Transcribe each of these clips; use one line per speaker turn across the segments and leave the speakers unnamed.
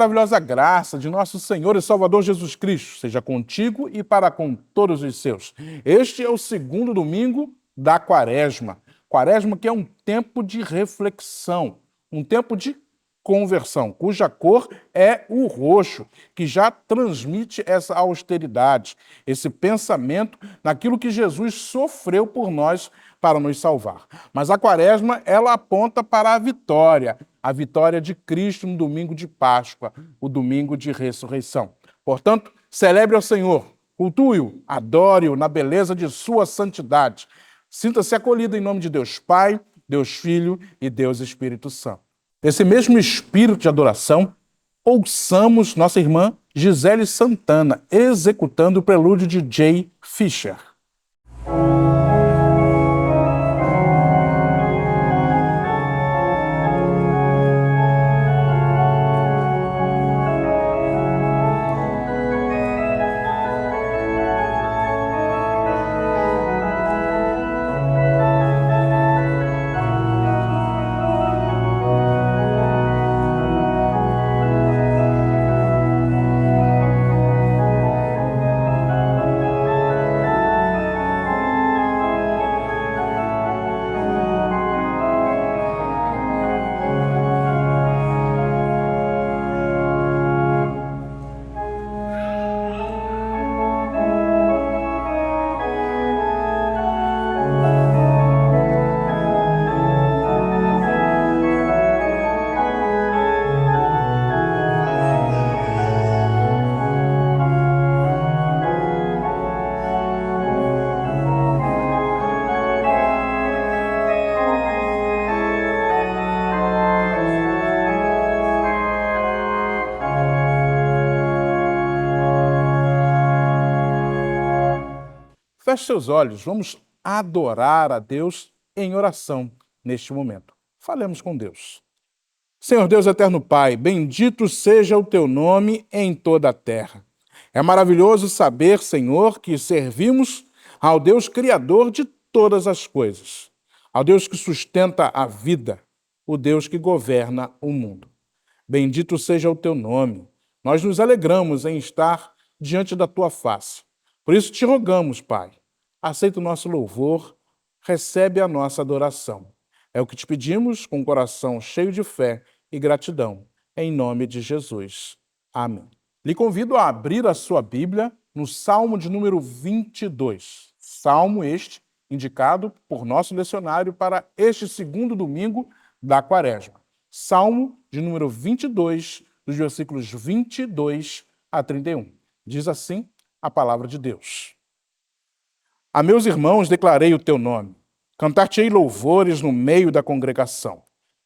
maravilhosa graça de nosso Senhor e Salvador Jesus Cristo seja contigo e para com todos os seus. Este é o segundo domingo da Quaresma. Quaresma que é um tempo de reflexão, um tempo de conversão, cuja cor é o roxo, que já transmite essa austeridade, esse pensamento naquilo que Jesus sofreu por nós para nos salvar. Mas a Quaresma, ela aponta para a vitória de Cristo no domingo de Páscoa, o domingo de ressurreição. Portanto, celebre ao Senhor, cultue-o, adore-o na beleza de sua santidade. Sinta-se acolhido em nome de Deus Pai, Deus Filho e Deus Espírito Santo. Nesse mesmo espírito de adoração, ouçamos nossa irmã Gisele Santana executando o prelúdio de Jay Fischer. Feche seus olhos, vamos adorar a Deus em oração neste momento. Falemos com Deus. Senhor Deus eterno Pai, bendito seja o teu nome em toda a terra. É maravilhoso saber, Senhor, que servimos ao Deus Criador de todas as coisas, ao Deus que sustenta a vida, o Deus que governa o mundo. Bendito seja o teu nome. Nós nos alegramos em estar diante da tua face. Por isso te rogamos, Pai, aceita o nosso louvor, recebe a nossa adoração. É o que te pedimos com o coração cheio de fé e gratidão, em nome de Jesus. Amém. Lhe convido a abrir a sua Bíblia no Salmo de número 22. Salmo este, indicado por nosso lecionário para este segundo domingo da Quaresma. Salmo de número 22, dos versículos 22 a 31. Diz assim a palavra de Deus. A meus irmãos declarei o teu nome. Cantar-te-ei louvores no meio da congregação.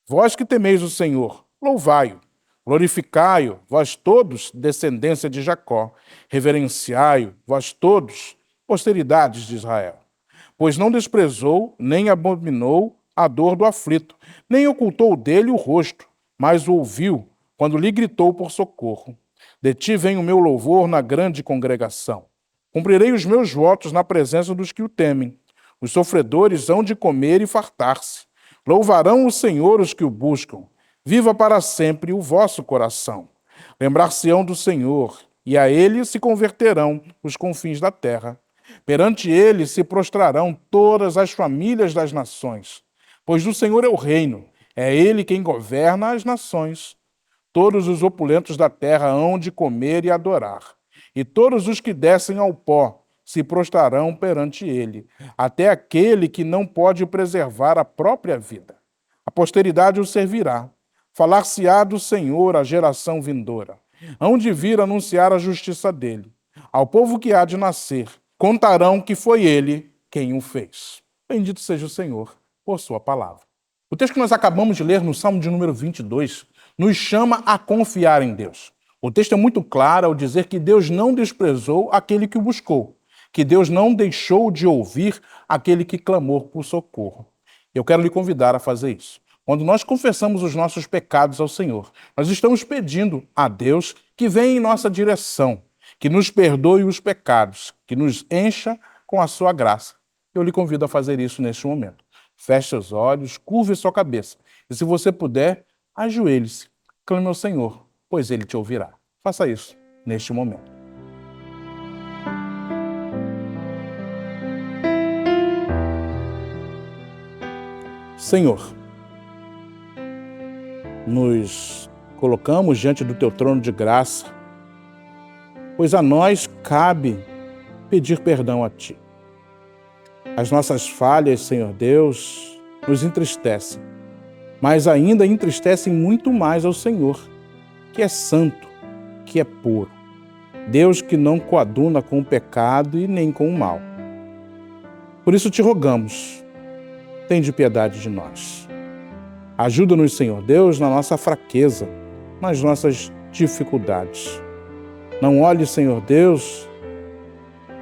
Vós que temeis o Senhor, louvai-o. Glorificai-o, vós todos, descendência de Jacó. Reverenciai-o, vós todos, posteridades de Israel. Pois não desprezou, nem abominou a dor do aflito, nem ocultou dele o rosto, mas o ouviu quando lhe gritou por socorro. De ti vem o meu louvor na grande congregação. Cumprirei os meus votos na presença dos que o temem. Os sofredores hão de comer e fartar-se. Louvarão o Senhor os que o buscam. Viva para sempre o vosso coração. Lembrar-se-ão do Senhor, e a ele se converterão os confins da terra. Perante ele se prostrarão todas as famílias das nações. Pois do Senhor é o reino, é ele quem governa as nações. Todos os opulentos da terra hão de comer e adorar, e todos os que descem ao pó se prostrarão perante ele, até aquele que não pode preservar a própria vida. A posteridade o servirá. Falar-se-á do Senhor à geração vindoura. Hão de vir anunciar a justiça dele. Ao povo que há de nascer, contarão que foi ele quem o fez. Bendito seja o Senhor por sua palavra. O texto que nós acabamos de ler no Salmo de número 22 nos chama a confiar em Deus. O texto é muito claro ao dizer que Deus não desprezou aquele que o buscou, que Deus não deixou de ouvir aquele que clamou por socorro. Eu quero lhe convidar a fazer isso. Quando nós confessamos os nossos pecados ao Senhor, nós estamos pedindo a Deus que venha em nossa direção, que nos perdoe os pecados, que nos encha com a sua graça. Eu lhe convido a fazer isso neste momento. Feche seus olhos, curve sua cabeça. E se você puder, ajoelhe-se, clame ao Senhor. pois Ele te ouvirá. Faça isso neste momento. Senhor, nos colocamos diante do Teu trono de graça, pois a nós cabe pedir perdão a Ti. As nossas falhas, Senhor Deus, nos entristecem, mas ainda entristecem muito mais ao Senhor, que é santo, que é puro. Deus que não coaduna com o pecado e nem com o mal. Por isso te rogamos, tende piedade de nós. Ajuda-nos, Senhor Deus, na nossa fraqueza, nas nossas dificuldades. Não olhe, Senhor Deus,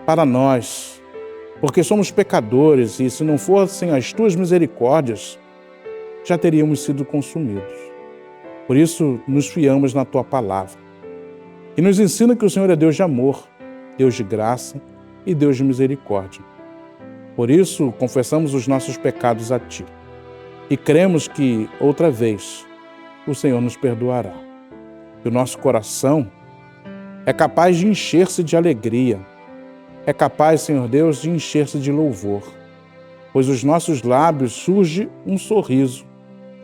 para nós, porque somos pecadores e se não fossem as Tuas misericórdias, já teríamos sido consumidos. Por isso, nos fiamos na Tua palavra. E nos ensina que o Senhor é Deus de amor, Deus de graça e Deus de misericórdia. Por isso, confessamos os nossos pecados a Ti. E cremos que, outra vez, o Senhor nos perdoará. Que o nosso coração é capaz de encher-se de alegria. É capaz, Senhor Deus, de encher-se de louvor. Pois dos nossos lábios surge um sorriso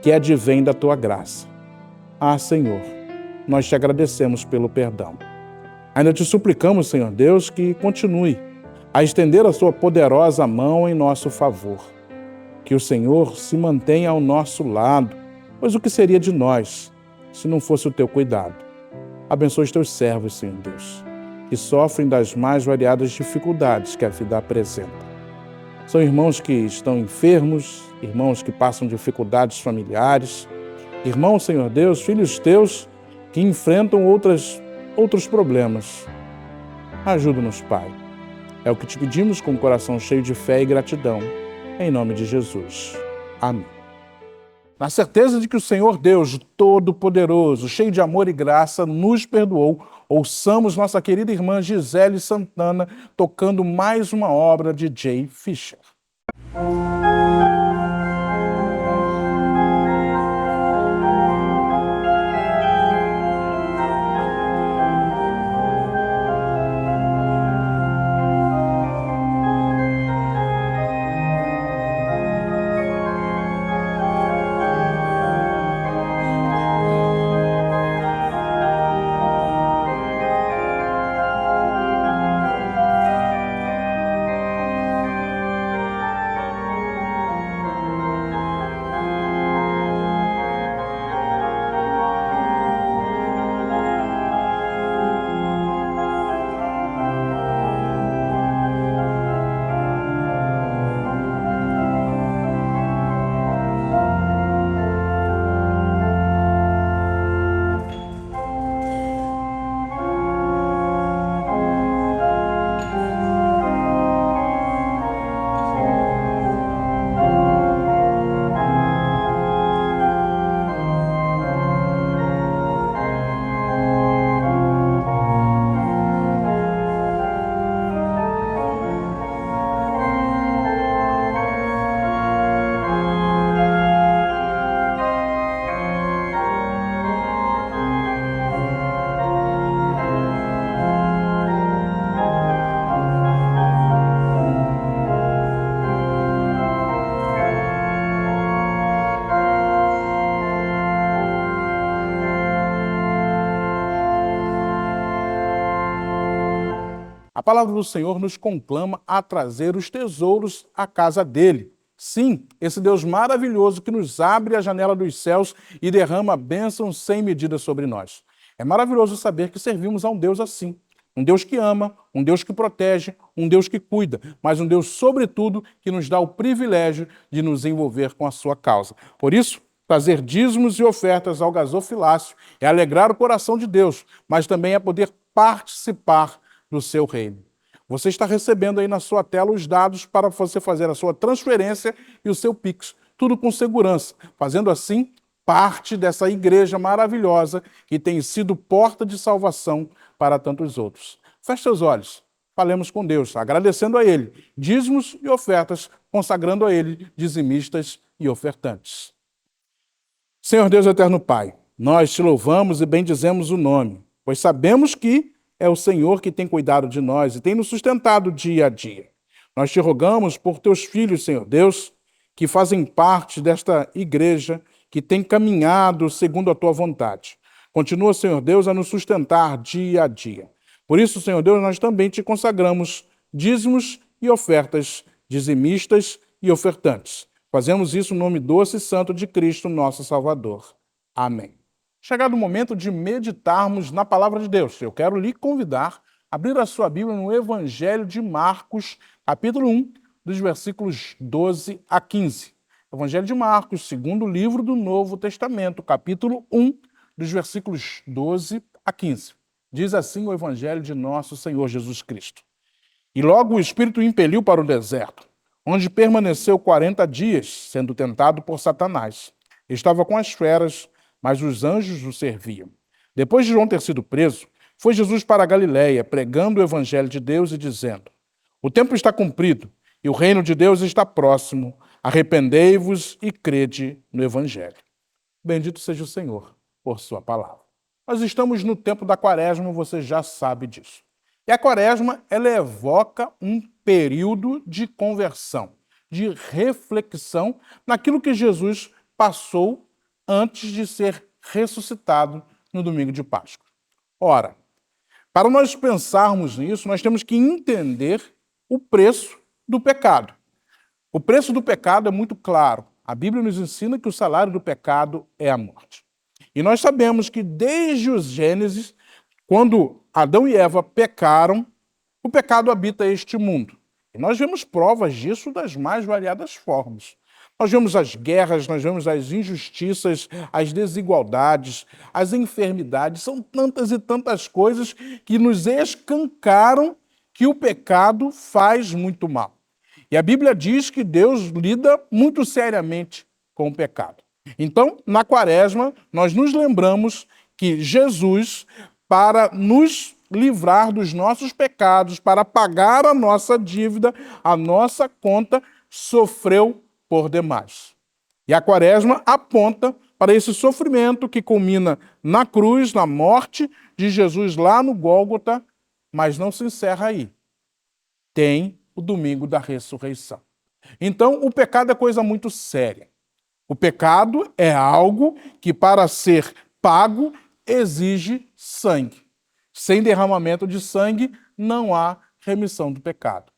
que advém da Tua graça. Ah, Senhor, nós te agradecemos pelo perdão. Ainda te suplicamos, Senhor Deus, que continue a estender a sua poderosa mão em nosso favor. Que o Senhor se mantenha ao nosso lado, pois o que seria de nós se não fosse o teu cuidado? Abençoe os teus servos, Senhor Deus, que sofrem das mais variadas dificuldades que a vida apresenta. São irmãos que estão enfermos, irmãos que passam dificuldades familiares, irmãos, Senhor Deus, filhos teus que enfrentam outros problemas. Ajuda-nos, Pai. É o que te pedimos com o coração cheio de fé e gratidão, em nome de Jesus. Amém. Na certeza de que o Senhor Deus Todo-Poderoso, cheio de amor e graça, nos perdoou, ouçamos nossa querida irmã Gisele Santana tocando mais uma obra de Jay Fisher. A palavra do Senhor nos conclama a trazer os tesouros à casa dele. Sim, esse Deus maravilhoso que nos abre a janela dos céus e derrama bênçãos sem medida sobre nós. É maravilhoso saber que servimos a um Deus assim. Um Deus que ama, um Deus que protege, um Deus que cuida, mas um Deus, sobretudo, que nos dá o privilégio de nos envolver com a sua causa. Por isso, trazer dízimos e ofertas ao gasofilácio é alegrar o coração de Deus, mas também é poder participar do seu reino. Você está recebendo aí na sua tela os dados para você fazer a sua transferência e o seu Pix, tudo com segurança, fazendo assim parte dessa igreja maravilhosa que tem sido porta de salvação para tantos outros. Feche seus olhos, falemos com Deus, agradecendo a Ele, dízimos e ofertas, consagrando a Ele, dizimistas e ofertantes. Senhor Deus eterno Pai, Nós te louvamos e bendizemos o nome, pois sabemos que é o Senhor que tem cuidado de nós e tem nos sustentado dia a dia. Nós te rogamos por teus filhos, Senhor Deus, que fazem parte desta igreja, que tem caminhado segundo a tua vontade. Continua, Senhor Deus, a nos sustentar dia a dia. Por isso, Senhor Deus, nós também te consagramos dízimos e ofertas, dizimistas e ofertantes. Fazemos isso no nome doce e santo de Cristo, nosso Salvador. Amém. Chegado o momento de meditarmos na palavra de Deus, eu quero lhe convidar a abrir a sua Bíblia no Evangelho de Marcos, capítulo 1, dos versículos 12 a 15. Evangelho de Marcos, segundo livro do Novo Testamento, capítulo 1, dos versículos 12 a 15. Diz assim o Evangelho de nosso Senhor Jesus Cristo. E logo o Espírito o impeliu para o deserto, onde permaneceu 40 dias, sendo tentado por Satanás. Estava com as feras, mas os anjos o serviam. Depois de João ter sido preso, foi Jesus para a Galiléia, pregando o Evangelho de Deus e dizendo: o tempo está cumprido e o reino de Deus está próximo. Arrependei-vos e crede no Evangelho. Bendito seja o Senhor por sua palavra. Nós estamos no tempo da Quaresma, você já sabe disso. E a Quaresma, ela evoca um período de conversão, de reflexão naquilo que Jesus passou antes de ser ressuscitado no domingo de Páscoa. Ora, para nós pensarmos nisso, nós temos que entender o preço do pecado. O preço do pecado é muito claro. A Bíblia nos ensina que o salário do pecado é a morte. E nós sabemos que desde os Gênesis, quando Adão e Eva pecaram, o pecado habita este mundo. E nós vemos provas disso das mais variadas formas. Nós vemos as guerras, nós vemos as injustiças, as desigualdades, as enfermidades. São tantas e tantas coisas que nos escancaram que o pecado faz muito mal. E a Bíblia diz que Deus lida muito seriamente com o pecado. Então, na Quaresma, nós nos lembramos que Jesus, para nos livrar dos nossos pecados, para pagar a nossa dívida, a nossa conta, sofreu por demais. E a Quaresma aponta para esse sofrimento que culmina na cruz, na morte de Jesus lá no Gólgota, mas não se encerra aí. Tem o domingo da ressurreição. Então, o pecado é coisa muito séria. O pecado é algo que, para ser pago, exige sangue. Sem derramamento de sangue, não há remissão do pecado.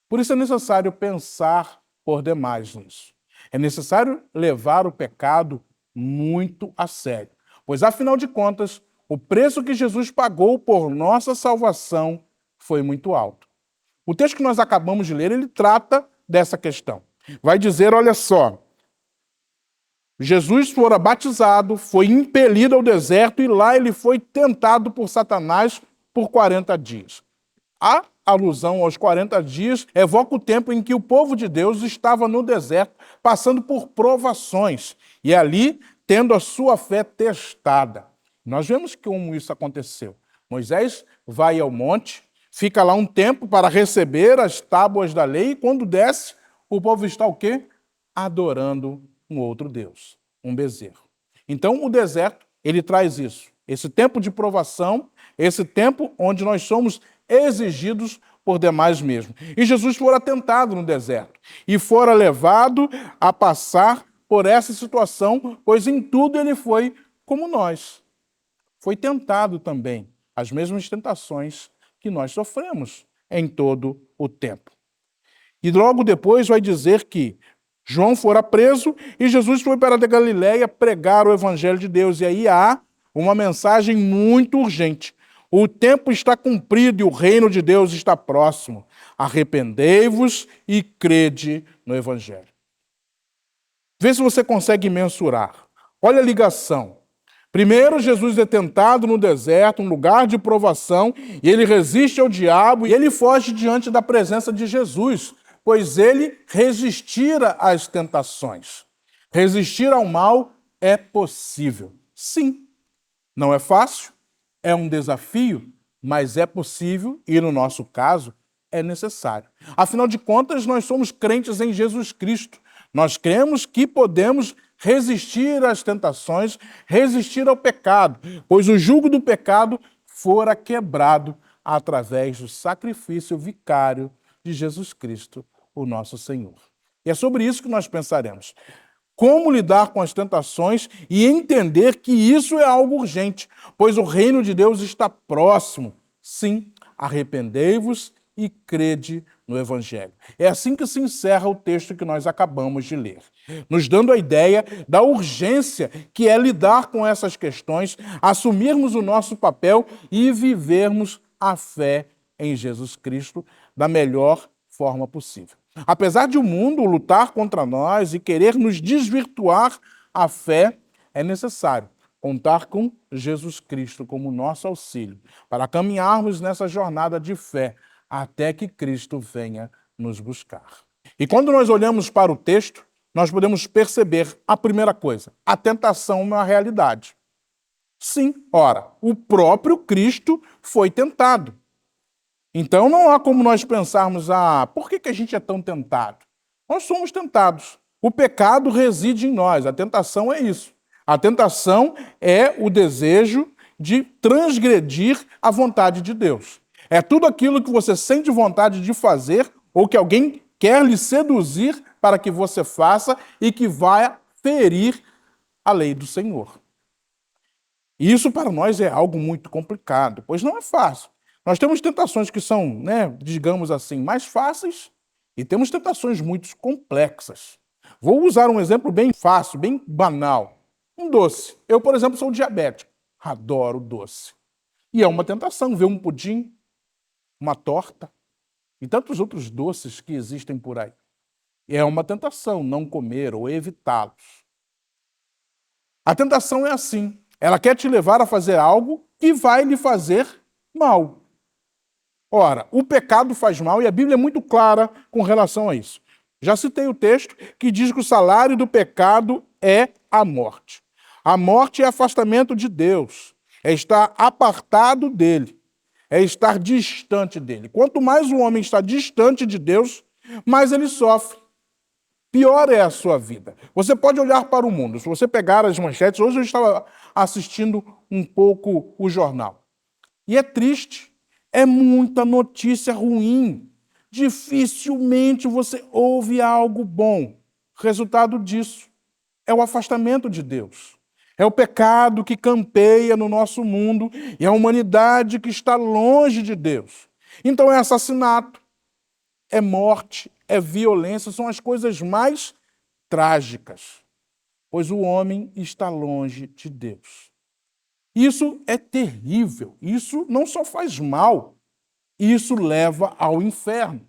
Por isso é necessário pensar por demais nisso. É necessário levar o pecado muito a sério. Pois, afinal de contas, o preço que Jesus pagou por nossa salvação foi muito alto. O texto que nós acabamos de ler, ele trata dessa questão. Vai dizer, olha só, Jesus fora batizado, foi impelido ao deserto e lá ele foi tentado por Satanás por 40 dias. A alusão aos 40 dias evoca o tempo em que o povo de Deus estava no deserto, passando por provações e ali tendo a sua fé testada. Nós vemos como isso aconteceu. Moisés vai ao monte, fica lá um tempo para receber as tábuas da lei e quando desce, o povo está o quê? Adorando um outro Deus, um bezerro. Então, o deserto, ele traz isso. Esse tempo de provação, esse tempo onde nós somos exigidos por demais mesmo. E Jesus fora tentado no deserto e fora levado a passar por essa situação, pois em tudo ele foi como nós. Foi tentado também, as mesmas tentações que nós sofremos em todo o tempo. E logo depois vai dizer que João fora preso e Jesus foi para a Galiléia pregar o Evangelho de Deus. E aí há uma mensagem muito urgente. O tempo está cumprido e o reino de Deus está próximo. Arrependei-vos e crede no Evangelho. Vê se você consegue mensurar. Olha a ligação. Primeiro, Jesus é tentado no deserto, um lugar de provação, e ele resiste ao diabo e ele foge diante da presença de Jesus, pois ele resistira às tentações. Resistir ao mal é possível. Sim, não é fácil, é um desafio, mas é possível e, no nosso caso, é necessário. Afinal de contas, nós somos crentes em Jesus Cristo. Nós cremos que podemos resistir às tentações, resistir ao pecado, pois o jugo do pecado fora quebrado através do sacrifício vicário de Jesus Cristo, o nosso Senhor. E é sobre isso que nós pensaremos. Como lidar com as tentações e entender que isso é algo urgente, pois o reino de Deus está próximo. Sim, arrependei-vos e crede no Evangelho. É assim que se encerra o texto que nós acabamos de ler, nos dando a ideia da urgência que é lidar com essas questões, assumirmos o nosso papel e vivermos a fé em Jesus Cristo da melhor forma possível. Apesar de o mundo lutar contra nós e querer nos desvirtuar a fé, é necessário contar com Jesus Cristo como nosso auxílio para caminharmos nessa jornada de fé até que Cristo venha nos buscar. E quando nós olhamos para o texto, nós podemos perceber a primeira coisa: a tentação é uma realidade. Sim, ora, o próprio Cristo foi tentado. Então não há como nós pensarmos, por que a gente é tão tentado? Nós somos tentados. O pecado reside em nós, a tentação é isso. A tentação é o desejo de transgredir a vontade de Deus. É tudo aquilo que você sente vontade de fazer ou que alguém quer lhe seduzir para que você faça e que vai ferir a lei do Senhor. E isso para nós é algo muito complicado, pois não é fácil. Nós temos tentações que são, digamos assim, mais fáceis e temos tentações muito complexas. Vou usar um exemplo bem fácil, bem banal. Um doce. Eu, por exemplo, sou diabético. Adoro doce. E é uma tentação ver um pudim, uma torta e tantos outros doces que existem por aí. E é uma tentação não comer ou evitá-los. A tentação é assim. Ela quer te levar a fazer algo que vai lhe fazer mal. Ora, o pecado faz mal e a Bíblia é muito clara com relação a isso. Já citei o texto que diz que o salário do pecado é a morte. A morte é afastamento de Deus, é estar apartado dele, é estar distante dele. Quanto mais o homem está distante de Deus, mais ele sofre. Pior é a sua vida. Você pode olhar para o mundo. Se você pegar as manchetes, hoje eu estava assistindo um pouco o jornal. E é triste. É muita notícia ruim. Dificilmente você ouve algo bom. Resultado disso é o afastamento de Deus. É o pecado que campeia no nosso mundo e a humanidade que está longe de Deus. Então é assassinato, é morte, é violência, são as coisas mais trágicas, pois o homem está longe de Deus. Isso é terrível, isso não só faz mal, isso leva ao inferno.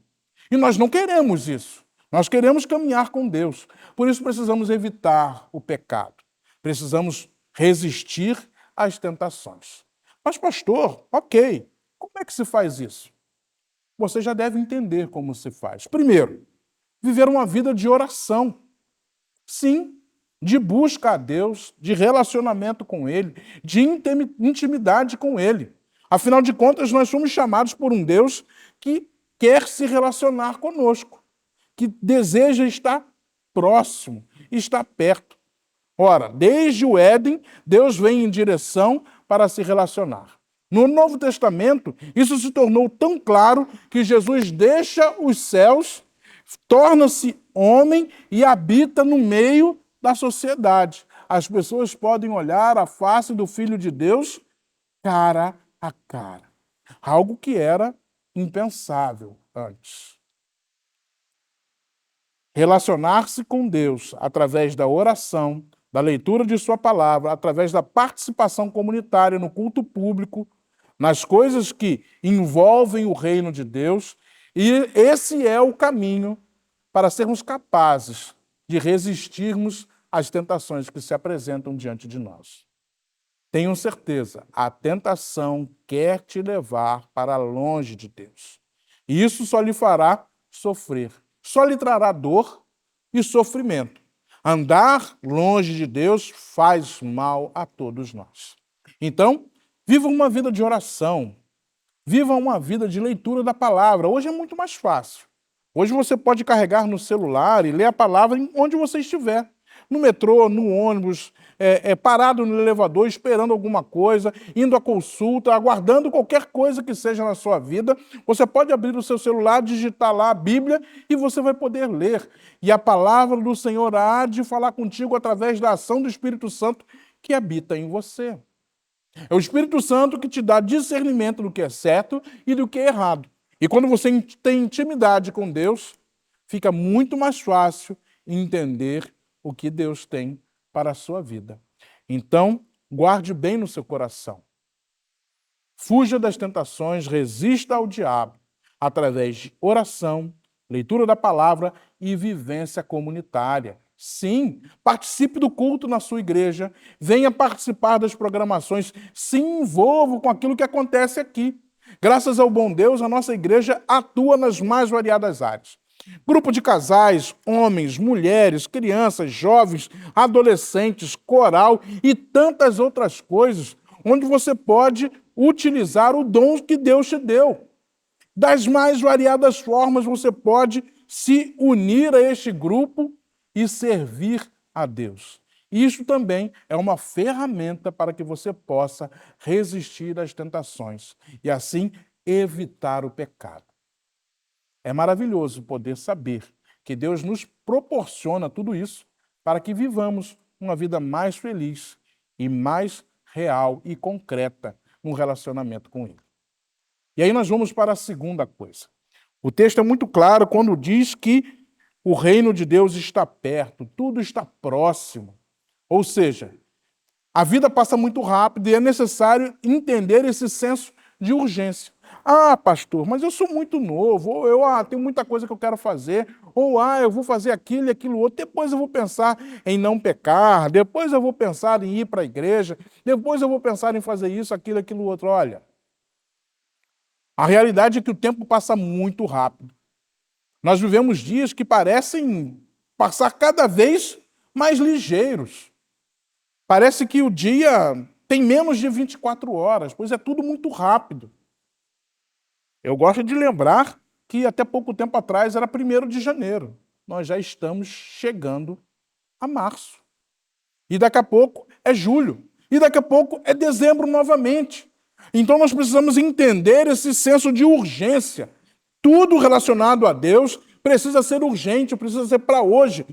E nós não queremos isso. Nós queremos caminhar com Deus. Por isso precisamos evitar o pecado. Precisamos resistir às tentações. Mas, pastor, ok, como é que se faz isso? Você já deve entender como se faz. Primeiro, viver uma vida de oração. Sim, de busca a Deus, de relacionamento com Ele, de intimidade com Ele. Afinal de contas, nós somos chamados por um Deus que quer se relacionar conosco, que deseja estar próximo, estar perto. Ora, desde o Éden, Deus vem em direção para se relacionar. No Novo Testamento, isso se tornou tão claro que Jesus deixa os céus, torna-se homem e habita no meio da sociedade. As pessoas podem olhar a face do Filho de Deus cara a cara. Algo que era impensável antes. Relacionar-se com Deus através da oração, da leitura de sua palavra, através da participação comunitária no culto público, nas coisas que envolvem o reino de Deus, e esse é o caminho para sermos capazes de resistirmos às tentações que se apresentam diante de nós. Tenham certeza, a tentação quer te levar para longe de Deus. E isso só lhe fará sofrer, só lhe trará dor e sofrimento. Andar longe de Deus faz mal a todos nós. Então, viva uma vida de oração, viva uma vida de leitura da palavra. Hoje é muito mais fácil. Hoje você pode carregar no celular e ler a palavra onde você estiver. no metrô, no ônibus, parado no elevador, esperando alguma coisa, indo à consulta, aguardando qualquer coisa que seja na sua vida, você pode abrir o seu celular, digitar lá a Bíblia e você vai poder ler. E a palavra do Senhor há de falar contigo através da ação do Espírito Santo que habita em você. É o Espírito Santo que te dá discernimento do que é certo e do que é errado. E quando você tem intimidade com Deus, fica muito mais fácil entender o que Deus tem para a sua vida. Então, guarde bem no seu coração. Fuja das tentações, resista ao diabo através de oração, leitura da palavra e vivência comunitária. Sim, participe do culto na sua igreja, venha participar das programações, se envolva com aquilo que acontece aqui. Graças ao bom Deus, a nossa igreja atua nas mais variadas áreas. Grupo de casais, homens, mulheres, crianças, jovens, adolescentes, coral e tantas outras coisas, onde você pode utilizar o dom que Deus te deu. Das mais variadas formas, você pode se unir a este grupo e servir a Deus. Isso também é uma ferramenta para que você possa resistir às tentações e, assim, evitar o pecado. É maravilhoso poder saber que Deus nos proporciona tudo isso para que vivamos uma vida mais feliz e mais real e concreta no relacionamento com Ele. E aí nós vamos para a segunda coisa. O texto é muito claro quando diz que o reino de Deus está perto, tudo está próximo. Ou seja, a vida passa muito rápido e é necessário entender esse senso de urgência. Ah, pastor, mas eu sou muito novo, ou eu tenho muita coisa que eu quero fazer, ou eu vou fazer aquilo e aquilo outro, depois eu vou pensar em não pecar, depois eu vou pensar em ir para a igreja, depois eu vou pensar em fazer isso, aquilo outro. Olha, a realidade é que o tempo passa muito rápido. Nós vivemos dias que parecem passar cada vez mais ligeiros. Parece que o dia tem menos de 24 horas, pois é tudo muito rápido. Eu gosto de lembrar que até pouco tempo atrás era 1º de janeiro. Nós já estamos chegando a março. E daqui a pouco é julho. E daqui a pouco é dezembro novamente. Então nós precisamos entender esse senso de urgência. Tudo relacionado a Deus precisa ser urgente, precisa ser para hoje,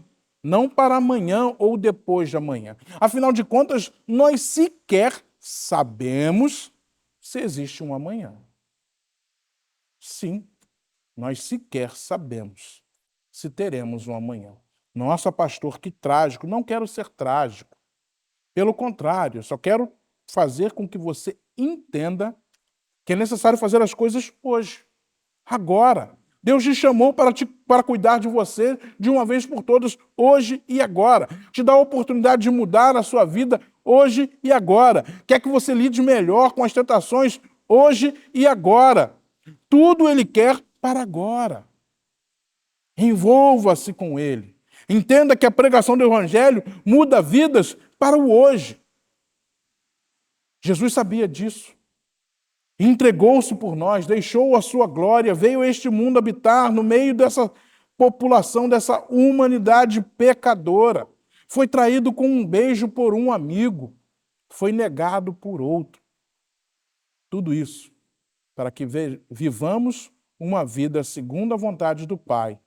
não para amanhã ou depois de amanhã. Afinal de contas, nós sequer sabemos se existe um amanhã. Sim, nós sequer sabemos se teremos um amanhã. Nossa, pastor, que trágico. Não quero ser trágico. Pelo contrário, eu só quero fazer com que você entenda que é necessário fazer as coisas hoje, agora. Deus te chamou para cuidar de você de uma vez por todas, hoje e agora. Te dá a oportunidade de mudar a sua vida hoje e agora. Quer que você lide melhor com as tentações hoje e agora. Tudo Ele quer para agora. Envolva-se com Ele. Entenda que a pregação do Evangelho muda vidas para o hoje. Jesus sabia disso. Entregou-se por nós, deixou a sua glória, veio a este mundo habitar no meio dessa população, dessa humanidade pecadora. Foi traído com um beijo por um amigo, foi negado por outro. Tudo isso para que vivamos uma vida segundo a vontade do Pai,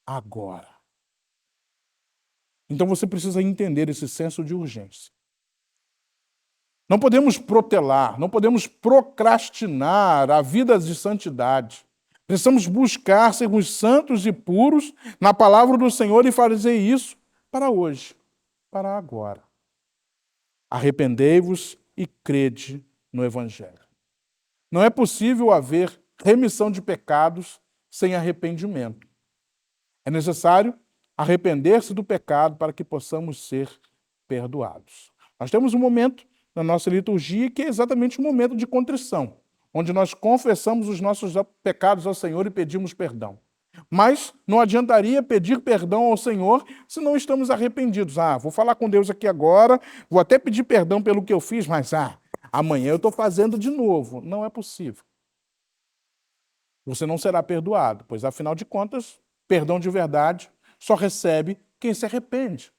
agora. Então você precisa entender esse senso de urgência. Não podemos protelar, não podemos procrastinar a vida de santidade. Precisamos buscar sermos santos e puros na palavra do Senhor e fazer isso para hoje, para agora. Arrependei-vos e crede no Evangelho. Não é possível haver remissão de pecados sem arrependimento. É necessário arrepender-se do pecado para que possamos ser perdoados. Nós temos um momento na nossa liturgia, que é exatamente o momento de contrição, onde nós confessamos os nossos pecados ao Senhor e pedimos perdão. Mas não adiantaria pedir perdão ao Senhor se não estamos arrependidos. Vou falar com Deus aqui agora, vou até pedir perdão pelo que eu fiz, mas amanhã eu estou fazendo de novo. Não é possível. Você não será perdoado, pois afinal de contas, perdão de verdade só recebe quem se arrepende.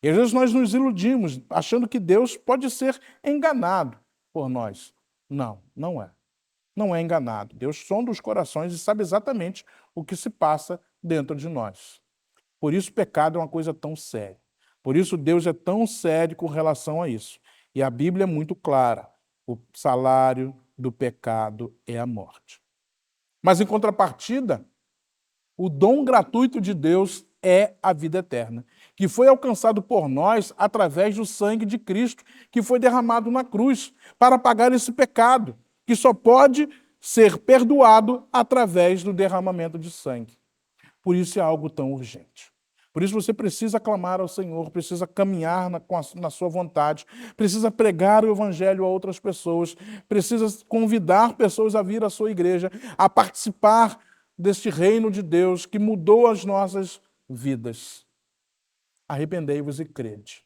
E às vezes nós nos iludimos, achando que Deus pode ser enganado por nós. Não, não é. Não é enganado. Deus sonda os corações e sabe exatamente o que se passa dentro de nós. Por isso o pecado é uma coisa tão séria. Por isso Deus é tão sério com relação a isso. E a Bíblia é muito clara. O salário do pecado é a morte. Mas em contrapartida, o dom gratuito de Deus é a vida eterna, que foi alcançado por nós através do sangue de Cristo, que foi derramado na cruz para pagar esse pecado, que só pode ser perdoado através do derramamento de sangue. Por isso é algo tão urgente. Por isso você precisa clamar ao Senhor, precisa caminhar na sua vontade, precisa pregar o Evangelho a outras pessoas, precisa convidar pessoas a vir à sua igreja, a participar deste reino de Deus que mudou as nossas vidas. Arrependei-vos e crede.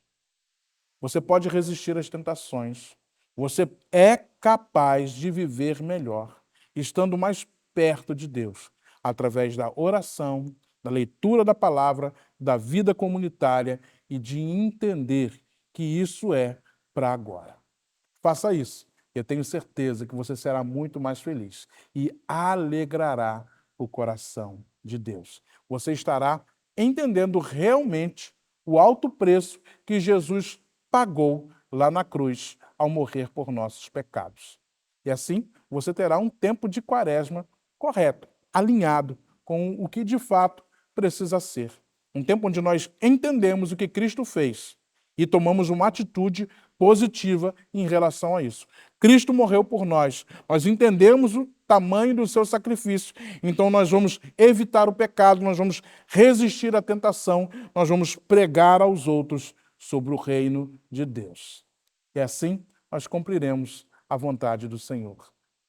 Você pode resistir às tentações. Você é capaz de viver melhor, estando mais perto de Deus, através da oração, da leitura da palavra, da vida comunitária e de entender que isso é para agora. Faça isso. Eu tenho certeza que você será muito mais feliz e alegrará o coração de Deus. Você estará entendendo realmente o alto preço que Jesus pagou lá na cruz ao morrer por nossos pecados. E assim, você terá um tempo de quaresma correto, alinhado com o que de fato precisa ser. Um tempo onde nós entendemos o que Cristo fez e tomamos uma atitude positiva em relação a isso. Cristo morreu por nós. Nós entendemos o tamanho do seu sacrifício. Então nós vamos evitar o pecado, nós vamos resistir à tentação, nós vamos pregar aos outros sobre o reino de Deus. E assim nós cumpriremos a vontade do Senhor.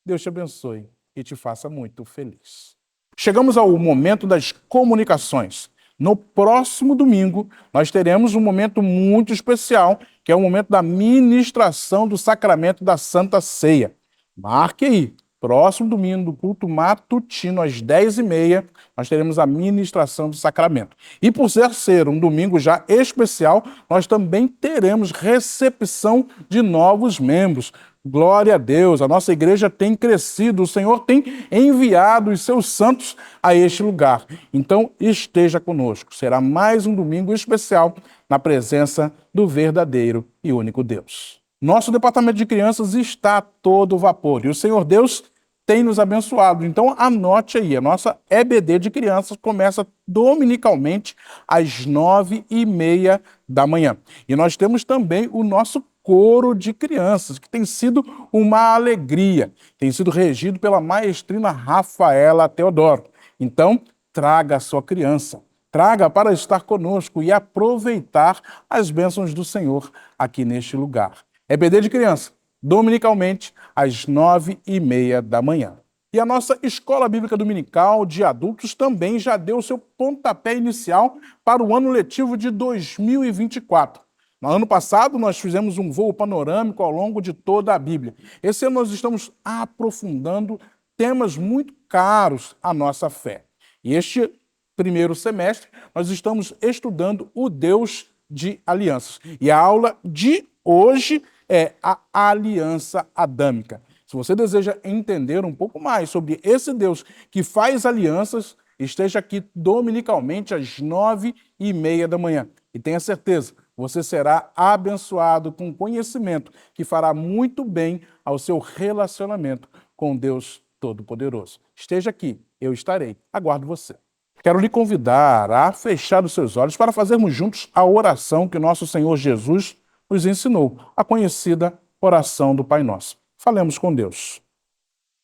Deus te abençoe e te faça muito feliz. Chegamos ao momento das comunicações. No próximo domingo, nós teremos um momento muito especial, que é o momento da ministração do sacramento da Santa Ceia. Marque aí, próximo domingo, do culto matutino, às 10h30, nós teremos a ministração do sacramento. E por ser um domingo já especial, nós também teremos recepção de novos membros. Glória a Deus, a nossa igreja tem crescido, o Senhor tem enviado os seus santos a este lugar. Então, esteja conosco. Será mais um domingo especial na presença do verdadeiro e único Deus. Nosso departamento de crianças está a todo vapor e o Senhor Deus tem nos abençoado. Então, anote aí, a nossa EBD de crianças começa dominicalmente às 9h30 da manhã. E nós temos também o nosso coro de crianças, que tem sido uma alegria, tem sido regido pela maestrina Rafaela Teodoro. Então, traga a sua criança, traga para estar conosco e aproveitar as bênçãos do Senhor aqui neste lugar. EBD de criança, dominicalmente, às 9h30 da manhã. E a nossa Escola Bíblica Dominical de Adultos também já deu o seu pontapé inicial para o ano letivo de 2024. No ano passado, nós fizemos um voo panorâmico ao longo de toda a Bíblia. Esse ano nós estamos aprofundando temas muito caros à nossa fé. E este primeiro semestre, nós estamos estudando o Deus de alianças. E a aula de hoje é a aliança adâmica. Se você deseja entender um pouco mais sobre esse Deus que faz alianças, esteja aqui dominicalmente às 9h30 da manhã. E tenha certeza, você será abençoado com conhecimento que fará muito bem ao seu relacionamento com Deus Todo-Poderoso. Esteja aqui, eu estarei. Aguardo você. Quero lhe convidar a fechar os seus olhos para fazermos juntos a oração que nosso Senhor Jesus nos ensinou, a conhecida oração do Pai Nosso. Falemos com Deus.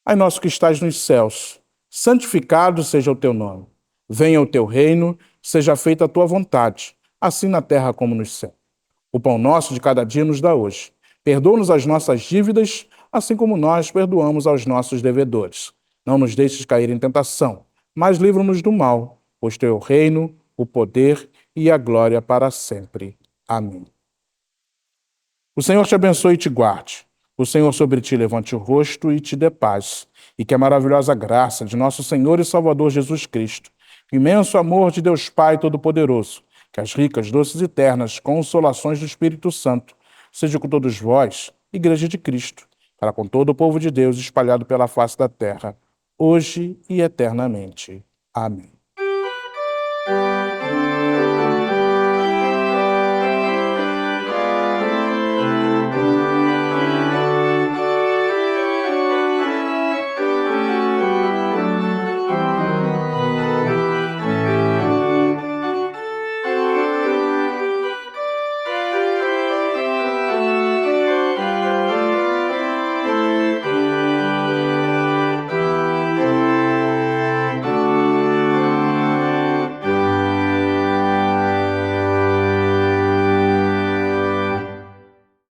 Pai nosso que estás nos céus, santificado seja o teu nome. Venha o teu reino, seja feita a tua vontade, assim na terra como no céu. O pão nosso de cada dia nos dá hoje. Perdoa-nos as nossas dívidas, assim como nós perdoamos aos nossos devedores. Não nos deixes cair em tentação, mas livra-nos do mal, pois teu é o reino, o poder e a glória para sempre. Amém. O Senhor te abençoe e te guarde. O Senhor sobre ti levante o rosto e te dê paz. E que a maravilhosa graça de nosso Senhor e Salvador Jesus Cristo, o imenso amor de Deus Pai Todo-Poderoso, que as ricas, doces e ternas consolações do Espírito Santo sejam com todos vós, Igreja de Cristo, para com todo o povo de Deus espalhado pela face da terra, hoje e eternamente. Amém.